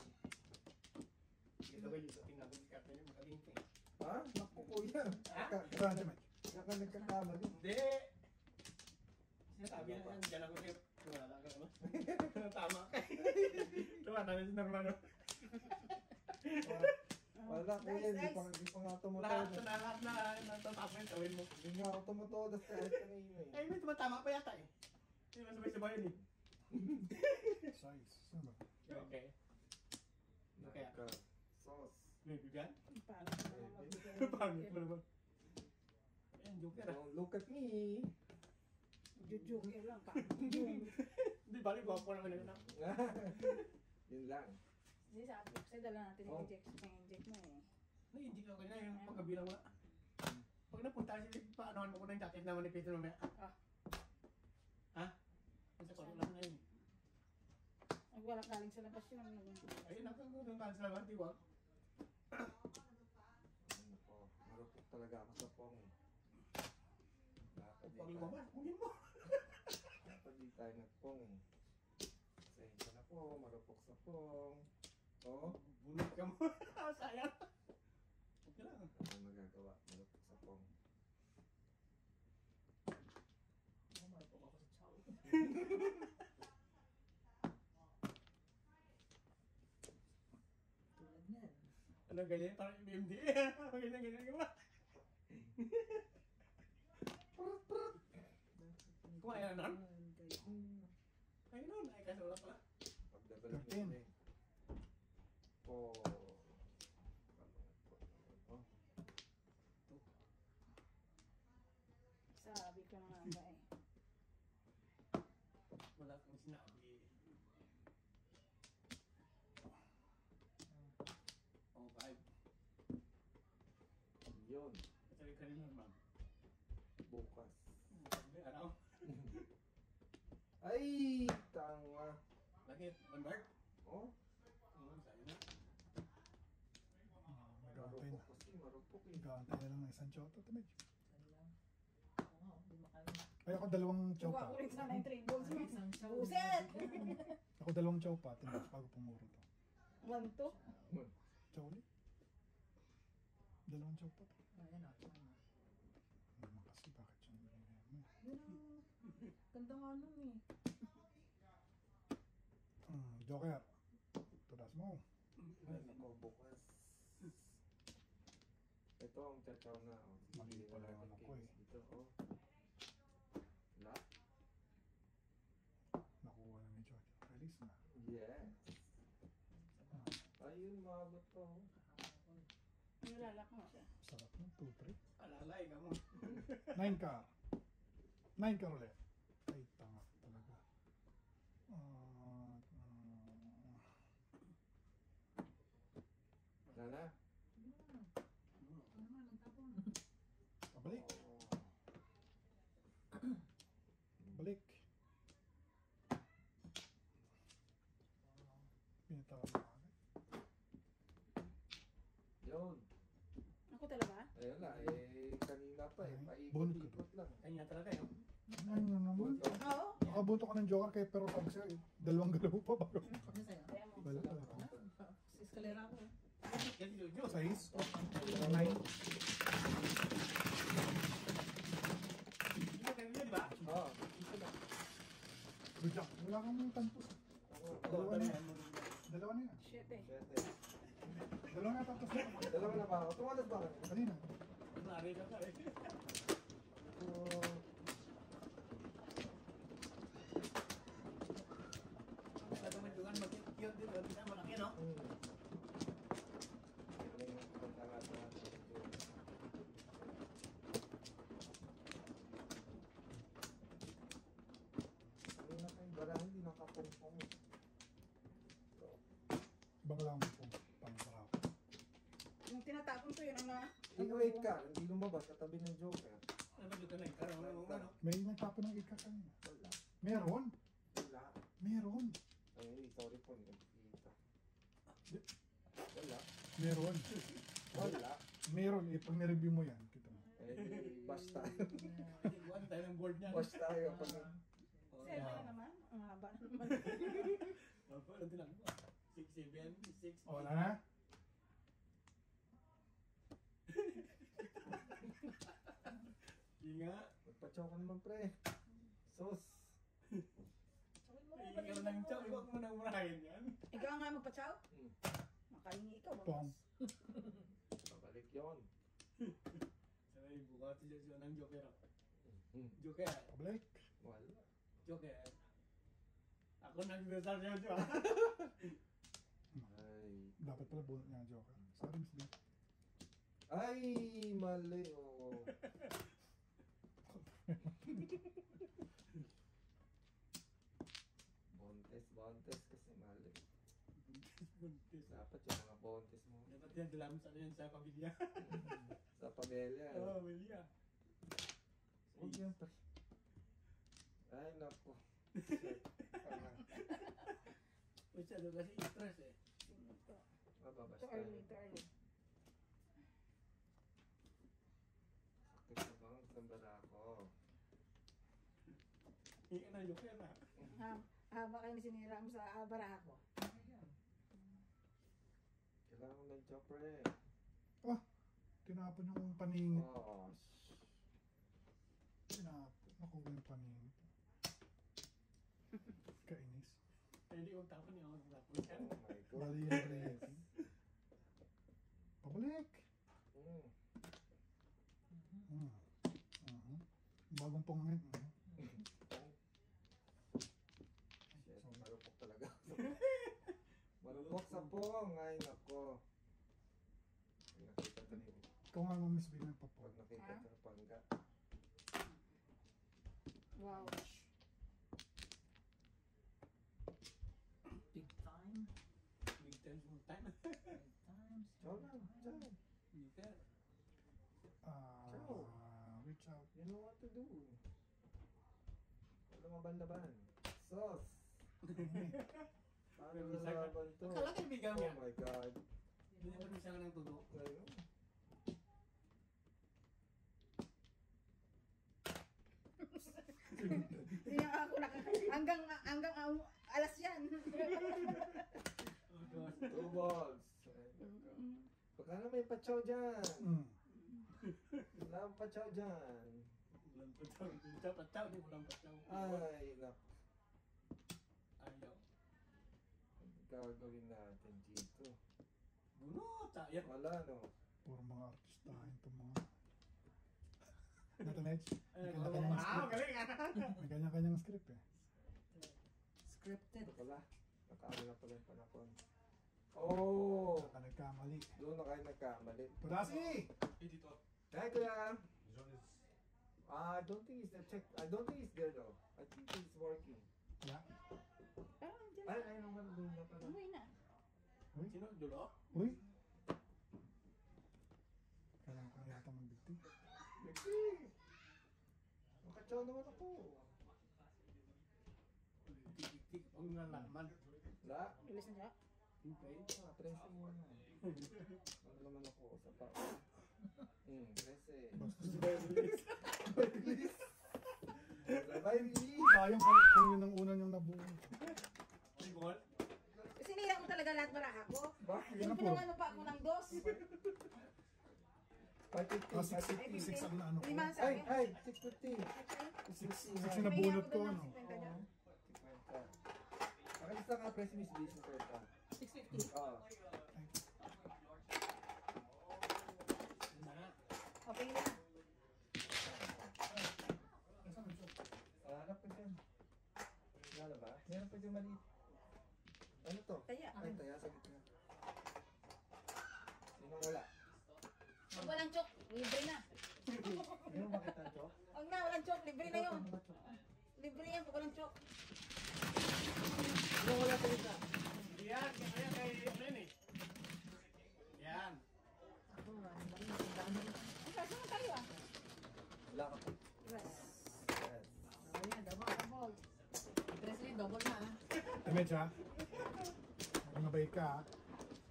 Ito ba yung tingnan ko si Captain yung makalingking. Ha? Naku kuya. Ito, Ate Mitch. Saka nagkakamali. Hindi. Sinasabi na yan. Diyan ako siya. Wala lang ka naman. Tama ka. Tama na si Normano. Wala kuya. Hindi pa nga Lahat tumutulad. na lahat na natatapos yung tawin mo. Hindi nga ako tumutulad kahit kanino eh. Eh, may tumatama pa yata eh. Hindi ba sabay-sabay yun eh. Size. Sino ba? Okay. Kaya, Naka sauce. may bigyan? Paano ko naman magbigay? Pangit mo naman. Ayan, joker ah. Don't look at me. Jujuke lang pa. Hindi, bali, gwapo naman yun ah. Yun lang. Hindi sabi ko sa'yo, dala natin yung inject mo eh. Hindi ka kanina yung pagkabilang mo. Pag napunta sila, paanohan mo ko ng jacket naman ni Peter mamaya. Ah. Ha? Kasi ko lang na yun. Ang wala galing sa labas yun. Ayun, nakagulong ka sa laban, diwag. Nako, marupok talaga ako sa pong. Dapat di Pag tayo- lumabas, kunin mo. dapat di tayo nagpong eh. Pasensya na po, marupok sa pong. Oh, Bunot ka mo. Sayang. Okay lang. ano magagawa? Marupok sa pong. Marupok ako sa chow. Tulad niyan. Ano ganyan? Parang BMD. Ganyan ka ba? Kumain na nun? Ayun nun. Ay, kasi wala pala. Pag-develop 13. yun eh. Oh. Oh. Sabi ko na nga ba eh. Wala kang sinabi. Oh, 5. Yun. Sabi ka rin ma'am. Bukas. Sabi, ano? Ay, tanga. Bakit? Lambert? Oh, Sabi na. Mag-aantay na. marupok kasi, marupok eh. Mag-aantay na lang ng isang chow. Ate Mitch. Ano lang. Oo nga, hindi makain. Ay, ako dalawang chow Kuha pa. ko rin sana yung 3 balls mo. Isang chow. Buset! Ako dalawang chow pa. Ate Mitch, bago pumuro to. 1, 2. Chow ulit. Dalawang chow pa to. Ayan o, tama. Hindi naman kasi bakit siya nilagay mo. Yun o. Ganda nga nun eh. Joker. Tulas mo. Ay, nako, bukas. Ito ang chachaw na. Oh. Mali pala yung ano ko eh. Dito, oh. Wala? Nakuha na ni Jojo. Release na. Yes. Ayun, maabot pa ako. Nilalak mo siya. Sarap ng 2-3. Alalay ka mo. 9 ka. 9 ka ulit. Ay, tanga talaga. Wala na. Pabalik. Balik. Pinatawag na agad. Yun. Ako talaga? Ayun na, kanina pa Bonus ka paikot-ikot lang. Kanya talaga yun. Ay, ano naman. Oo. Nakabuto ka ng joker kaya pero sabi sa'yo, dalawang galaw pa bago. Ano sa'yo? Wala ka. Sa eskalera ko. Yan yun yun. 6. 9. Hindi ka kanina, di ba? Ah, Good job. Wala kang tantos. Dalawa na yan. Dalawa na yan. Shit eh. siyete. Dalawa na tantos na. Dalawa na ba ako? Tumalas ba ka? Kanina. Nari ka ka eh. Sa tumandugan, mag-cute din. Hindi na malaki, no? Hindi nakapungpong. Ibang lang po. Pang-sarap. Yung tinatapon ko yun ang mga... Wait ka, hindi lumabas katabi ng Joker. Ano ba dito na yung karang ano? May nagtapo ng ika kanina. Wala. Meron. Wala. Meron. Ay, sorry po. Nagkita. Wala. Meron. Wala. Meron. Eh, pag nireview mo yan, kita mo. Eh, basta. Ikuan tayo ng board niya. Basta tayo. Pag Seven na naman. Ang haba naman. Ano din lang? 6, 7, 6. O, wala na? Hindi nga. magpa-chow ka naman, pre. Sos. Ikaw ng chow. Iwag mo nang murahin yan. Ikaw nga magpachaw? Hmm. Makahingi ikaw. Pong. Babalik yun. Sabay, buka siya ng Joker. Hmm. Pabalik. Wala. Joker. Ako nagdasal siya siya. Ay. Dapat pala bunot niya ang joker. Sorry, Miss B. Ay, mali. Oh. Bontes kasi mali. Buntis. Dapat yung mga bontes mo. Dapat yan, dala mo sa yan sa pamilya. Sa pamilya. Oo, pamilya. Huwag yan, pre. Ay, naku. Shit. Masyado kasi stress eh. Mababas Ito tayo. early, ito early. Sakit na bang sambara ko? Hindi ka na Joker na. Haba kayo ni sinira mo sa baraha ko. Kailangan ko ng job, pre. Tinapon yung paningit. Oh, Tinapon. Nakuha yung paningit. Kainis. Hindi ko tapon niya ako tapon yan. oh my God. Bali yung rating. Pabalik. Mm. Bagong pongin. Shit, marupok talaga. Marupok sa pong. Ay, nako. Pag nakita ka ni Ikaw nga mo, Miss B, ng Pag papag. nakita ka ng pangga. Wow. Big time. Big time full time. Times. Chow lang, chow. Joker. Reach out. You know what to do. Wala mabandaban. Sos. Paano lalaban to? Akala ko ibigaw niya. Oh my God. Hindi naman isa ka ng tulo. Ayun. Hindi nga ako hanggang alas yan. Oh, God. 2 balls. Baka na may pachaw dyan. Wala ang pachaw dyan. Ulang pataw. Pataw, pataw. Di ulang pataw. Ay, naku. Ayaw. Ang gagawin natin dito? Bunot. Ayaw. Wala, no? Puro mga artistahin itong mga... Natanage? May Wow, kanya-kanyang script. galing ah. May kanya-kanyang script eh. Scripted. Wala. Nakaano na pala yung panahon. Oh! Saka nagkamali. Doon na kayo nagkamali. Pudasi! Hi, Kuya! I don't think it's the check. I don't think it's there though. I think it's working. Yeah. Parang dyan. Ay, naman doon na pala. Umuwi na. Sino? Dulo? Uy! Kailangan ko na yata magbigti. Bigti! Makatsaw naman ako. Tik-tik ang nalaman. La? Bilis na siya. Okay. Presi mo na. Ano naman ako sa pa? Presi. Sabay release! Sayang kung yun ang una niyong nabuo. Sinira mo talaga lahat baraha ko. Bakit? Yan Yung po. ginawa mo pa ako ng dos. 550. 6 ang naano ko. Lima sa Ay, akin. ay! 650! 6 650. na bunot ko, ano? Pakilista nga presi Miss B sa kwenta. 650. Oo. Okay na. Hanap ka dyan. Wala ba? Meron pa dyan maliit. Ano to? Taya. Ay, taya sa gitna. Sinong wala? Pag walang chok, libre na. Hindi mo makita ito? Huwag na, walang chok, libre na yun. Libre yan pag walang chok. Sinong wala sa gitna? Yan, kaya kay Ren eh. Yan. Ang kaso na tayo ah. Wala ka pa. Yes. Yes. Ayan, double. Presley, double na ah. Tamid siya. Kung nabay ka, ha?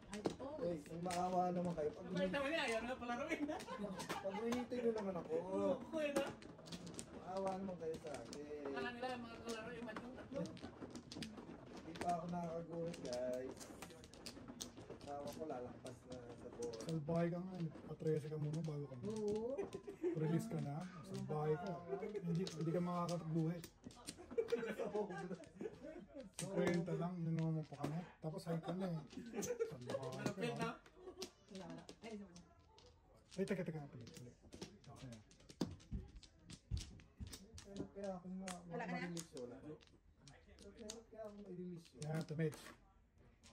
Ay, oh. Uy, may maawa naman kayo. Kapag naman niya, ayaw na palaruin. Pag mahintay nyo naman ako. Okay na. Maawa naman kayo sa akin. Kala nila yung mga kalaruin man yung Hindi pa ako nakakaguhit, guys. Tawa ko lalampas na sa board. Salbahay ka nga. Patrese ka muna bago ka na. Oo. Release ka na. Salbahay ka. Hindi ka makakatagbuhay. 50 lang, inunuha mo pa kami. Tapos high ka na eh. Salbahay malapit ka. na. Wala, wala. Ay, isa mo. Ay, teka nga pala. Okay. Kaya ako Wala ka na? ma-release yun. Kaya ako ma-release yun. Yeah, tamid.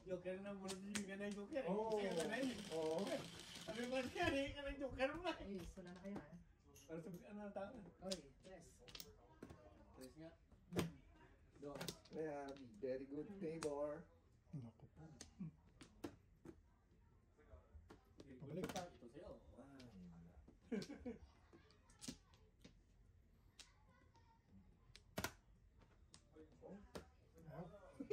Joker na, muna din ka na yung Joker. Oo. Kaya ka na yun. Oo. Ano ba siya? Hindi ka na Joker na. Ay, wala na kayo ha. Para sa ano ang tao. Oy, yes. Tres nga. Do. Kaya, very good neighbor. Naku po. Pabalik. Ito sa'yo. Ayaw. Mababalik.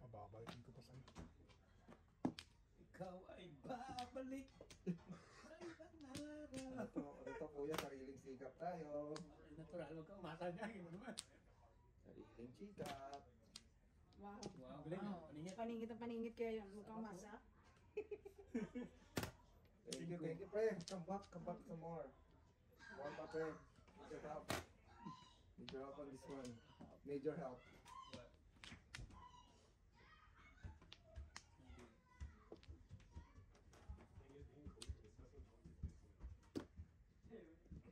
Mababalikin ko pa sa'yo. Ikaw ay babalik. Ay, pangarap. Ito kuya, sariling sikap tayo. Natural, huwag kang umasa niya. Ano naman? Sariling sikap. Wow. Wow, galing. Paningit. Paningit ang paningit kaya yun. Mukhang masa. Thank you, pre. Come back some more. More pa, pre. Major help. Major help on this one. Major help.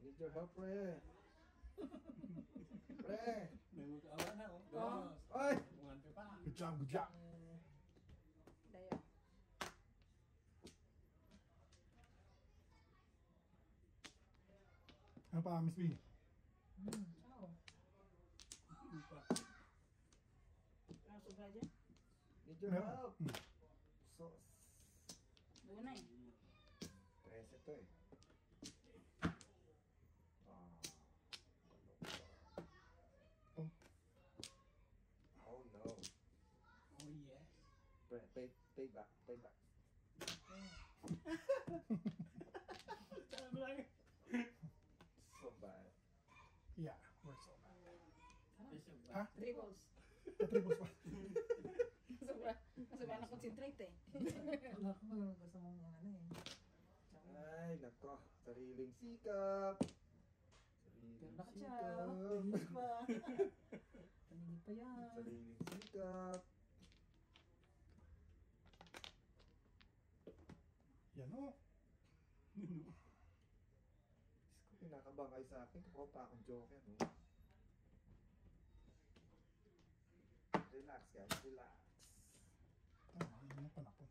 Major help, pre. Pre. May mag-awa na. Oh. Oo. Ay! Bungan ka pa. Good job, good job. Daya. Ano pa, Miss B? Oo. Ano sobra dyan? Major Meron. help. So, Doon na eh. 13 to eh. Ah. Oh. Oh no. Oh, yes. Pay back. Ano lang. So bad. Yeah, we're so bad. Ha? Dribbles. Patribos pa. Sobra na concentrate eh. Wala ko, gusto mong ano eh. Ay, nako. Sariling sikap. Sariling Bakit siya? sikap. Paningit pa. Paningit pa yan. Sariling sikap. Yan o. Kinakabang kayo sa akin. Kukuha pa akong joker. No? Relax guys, relax. Ano pa na po?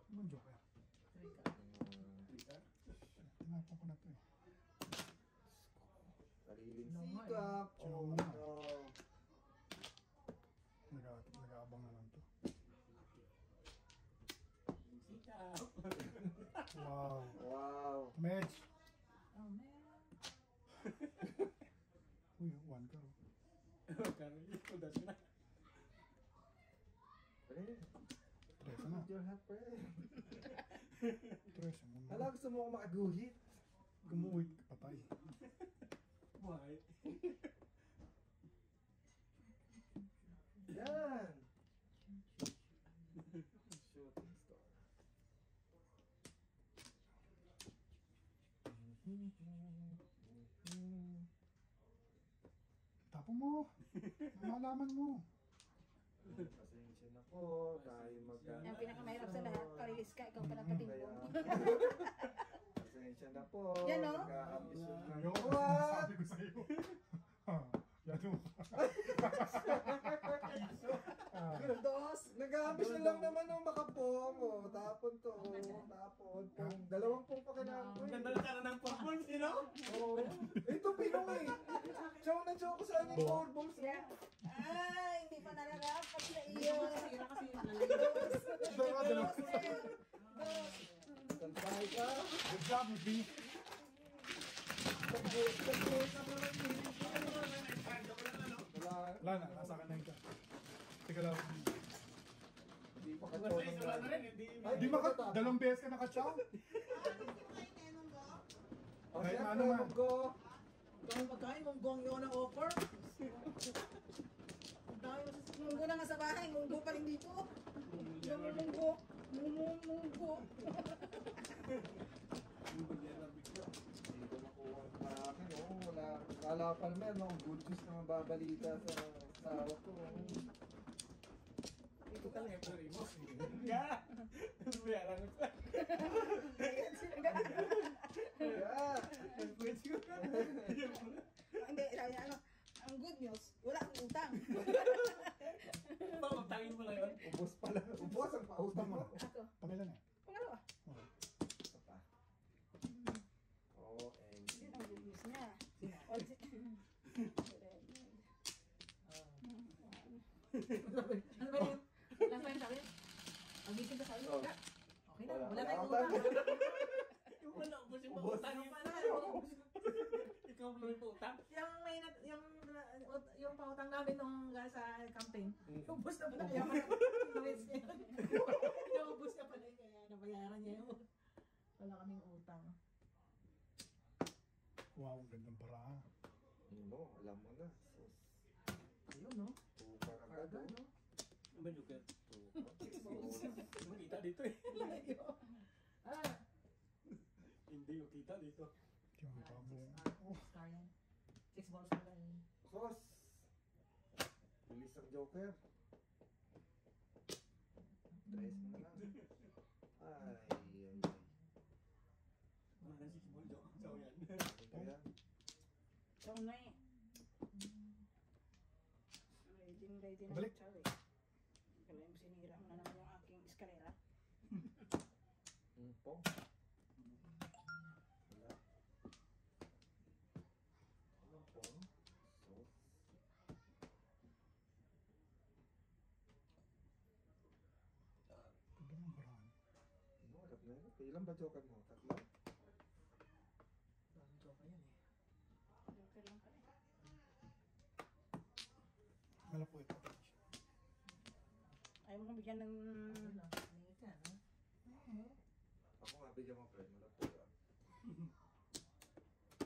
Ano joker? Tinapon ko na to eh. Sariling sikap. Oh Sino no. Nag-aabang na lang to. Wow. Wow. Medj! Oh, man. Uy, 1 ka. Pre, Tres na. need your help, pre. Tres. Ang Hala, gusto mo akong makaguhit? Gumuwit, patay. Why? Yan. Shooting star. Tapo mo. Malaman mo. Pasensya na po, tayo magkano. Ang pinakamahirap sa lahat, parilis ka, ikaw pa nagpatimbong. Pasensya na po. Yan, no? Nagka-ambisyon na Yo, po. sabi ko sa'yo. Yan o. Dos. Nag-ambisyon lang naman ng makapong. Oh. Tapon to. Tapon. Pong. Dalawang pong pa kailangan ko. Ganda na sana ng purple, sino? Oh. Ito pinong eh. Chow na chow ko sa yung power bombs. Yeah. Ay, hindi pa nararapat sa iyo. Sira kasi yung Dalawa. Santay ka. Good job, Ruby. Wala. Wala na, nasa akin na yun ka. Teka lang. Hindi pa ka chow ng Wala na rin, hindi. Di dalawang beses ka nakachow? Oh, Kahit siyempre, ano man. munggo. Ang pagkain, munggong yun ang offer. Ang dami mo sa Munggo na nga sa bahay, munggo pa rin dito. Munggo. Munggo. Hindi ko nakuha sa akin. Oh, wala. Kala pa naman, no? Good news na mababalita sa asawa ko. Ito ka lang. Nga! Bayaran ko sa. Yeah. Hindi, sabi niya, ano, ang good news, wala akong utang. Pautangin mo lang yun. Ubos pala. Ubos ang pautang mo. Ako, Pangilan eh. pangalawa. Ito pa. Oh, and Yun ang good news niya. Ano ba yun? Last time sabi? Magitin ka sa iyo. Oh. Okay na, Wala. wala tayong Wala. utang. Yung wala, ubos yung Ubos. pautang Ano yun. pala? Ikaw mo yung pautang. Yung pautang namin nung sa campaign, ubos na pala kaya ubos na pala kaya nabayaran niya yun. Wala kaming utang. Wow, ang gandang paraan. no, alam mo na. Sus. Ayun, no? Tukar agad, Agad, no? no? Ano ba yung kaya? Tukar. Makita dito eh. Layo. Ah, Hindi yung kita dito. Yung tabo. Oh, star yan. 6 balls na lang. Sus. Bilis ang Joker. Tres mo na. Ay, ay, ay. Wala na si Kimoldo. So yan. Ito yan. So, na eh. Ready na Balik. ang chow eh. Kala yung sinira mo na naman yung aking eskalera. Po. Wala. Ano po? Sus. gandang paraan. No, harap na yun. Ilan ba Joker mo? Tatlo? Ang joke yan eh. Joker lang pala. Wala po ito. Ayaw mo kong bigyan ng... Ayun lang. Tingin ka, no? Ako nga, bigyan mo friend. Wala po yan.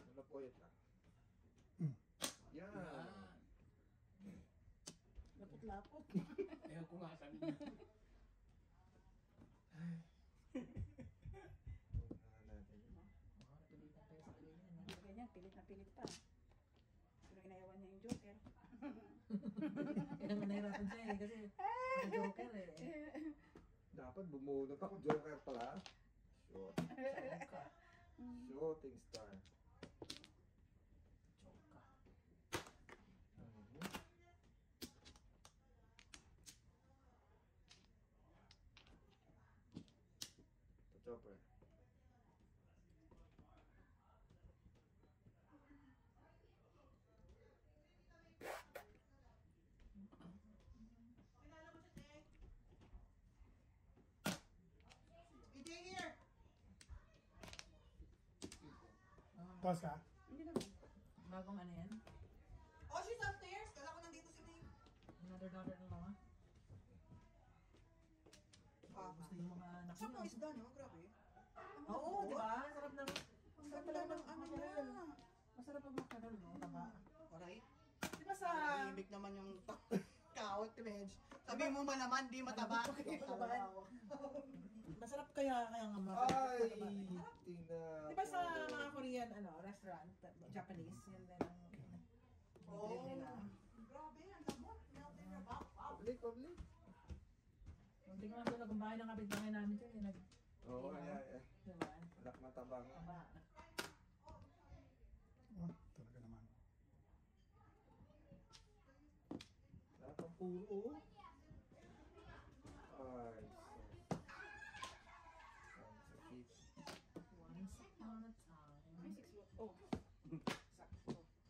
Wala po yan lang. Yan. Lapot-lapot. Ayaw ko nga sabi niya. Unahan natin yun. Napilitan tayo sa kanila yan. Hindi ganyan, pilit na pilit pa. Pero inayawan niya yung Joker. Kaya nga nahirapan siya eh. Kasi ang joker eh. Dapat bumunot ako. Joker pala. Shot. Joke. Shooting star. Joke. Mhm. Pause ka. Hindi naman. Bagong ano yan? Oh, she's upstairs. Kala ko nandito si May. Another daughter ng mama. Gusto yung mga Sarap ng isda, no? Grabe. Oo, di ba? Sarap ng... Ang ganda ng ano niya. Masarap pag makaroon, no? Taba. Alright. Di ba sa... Ibig naman yung kaot, Medj. Sabi mo man naman, di mataba. Masarap kaya nga Ay, mataba. tina. Di ba sa mga Korean restaurant, Japanese, yun din ang Oh. nila. Grabe, ang lamot. Melt in your mouth. Wow. Public. Hindi ko lang doon nagumbahay ng kapitbahay namin dyan, eh, Oo, ay. diba? Anak matabang. Taba. Oh, talaga naman. Lahat ang puro. Ay, sakit. Once upon a time. Oh.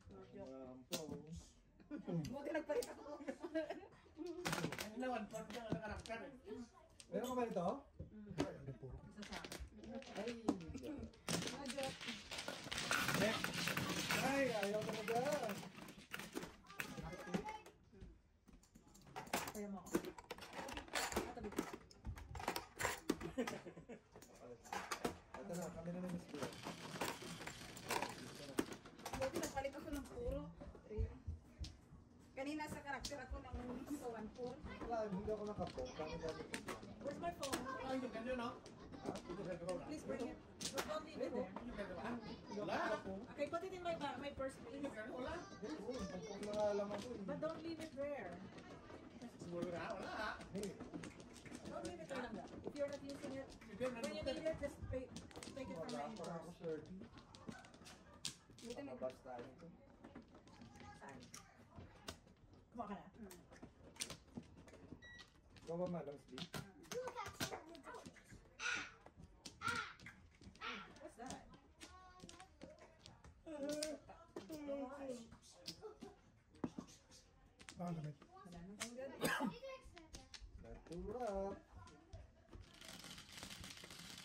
Sakto. Pose. Buti nagpalit ako. Ano naman, parang ang karakter eh. Meron ka ba nito? Hindi, puro. Isa sa akin. Ay, Mga joke. ay, ayaw talaga. Kaya mo ako. Katabi ko. Ito na, kami na ng school. Buti nagpalit ako ng puro. Kanina sa karakter ako ng 1-4. Wala, hindi ako nakapo. Where's my phone? Ay, yung ganda, no? Ito sa gawa. Please bring it. But don't leave it there. Yung ganda. Wala. Okay, put it in my purse, please. Wala. Kung nakaalam ako eh. But don't leave it there. Wala. Wala. Hey, Don't leave it there lang. If you're not using it, Sige, when you need it, just take it from wala my pa ako, purse. 30. Mabas tayo ito. Saan? Kumawa ka na. Ikaw ba Madam Steve? What's that? Baka damit. Naturap.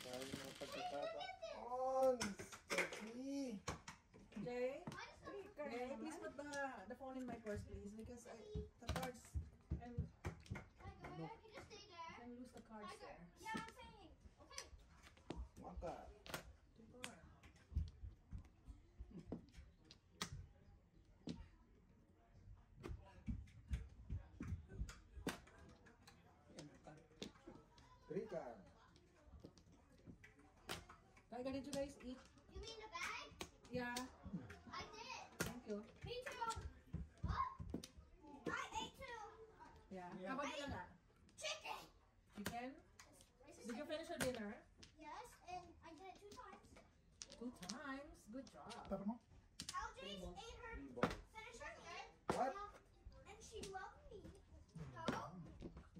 Kaya mo pagkakataon. Stephanie. Jay? Jay, please put the phone in my purse, please, because the cards and lose the cards there. Maka. Rika. Kaya did you guys eat? You mean a bag? Yeah, I did. thank you. Me too. What? I ate too. Yeah. How about you na? Chicken. Chicken? Did you finish your dinner? Yes, and I did it 2 times. 2 times. Good job. Tara mo. Algie ate her, finished her dinner. What? And she loved me. So,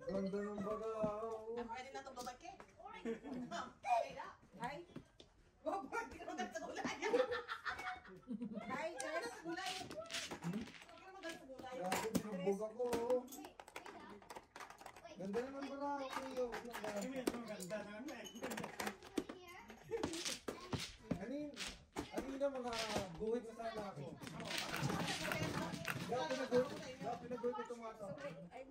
Ganda ng bagaw. I'm ready na itong babag cake. straight up. Hi. Wow, hindi ka maganda sa gulay. Hi, Jess. Gulay. Hindi ka maganda sa gulay. Grabe, binugbog ako. Wait, Ganda naman bagaw. Kuyo. Hindi, ito ang ganda naman eh. here. Kanina mga guhit na sana ako. Grabe na guhit. Grabe na guhit itong mga to. I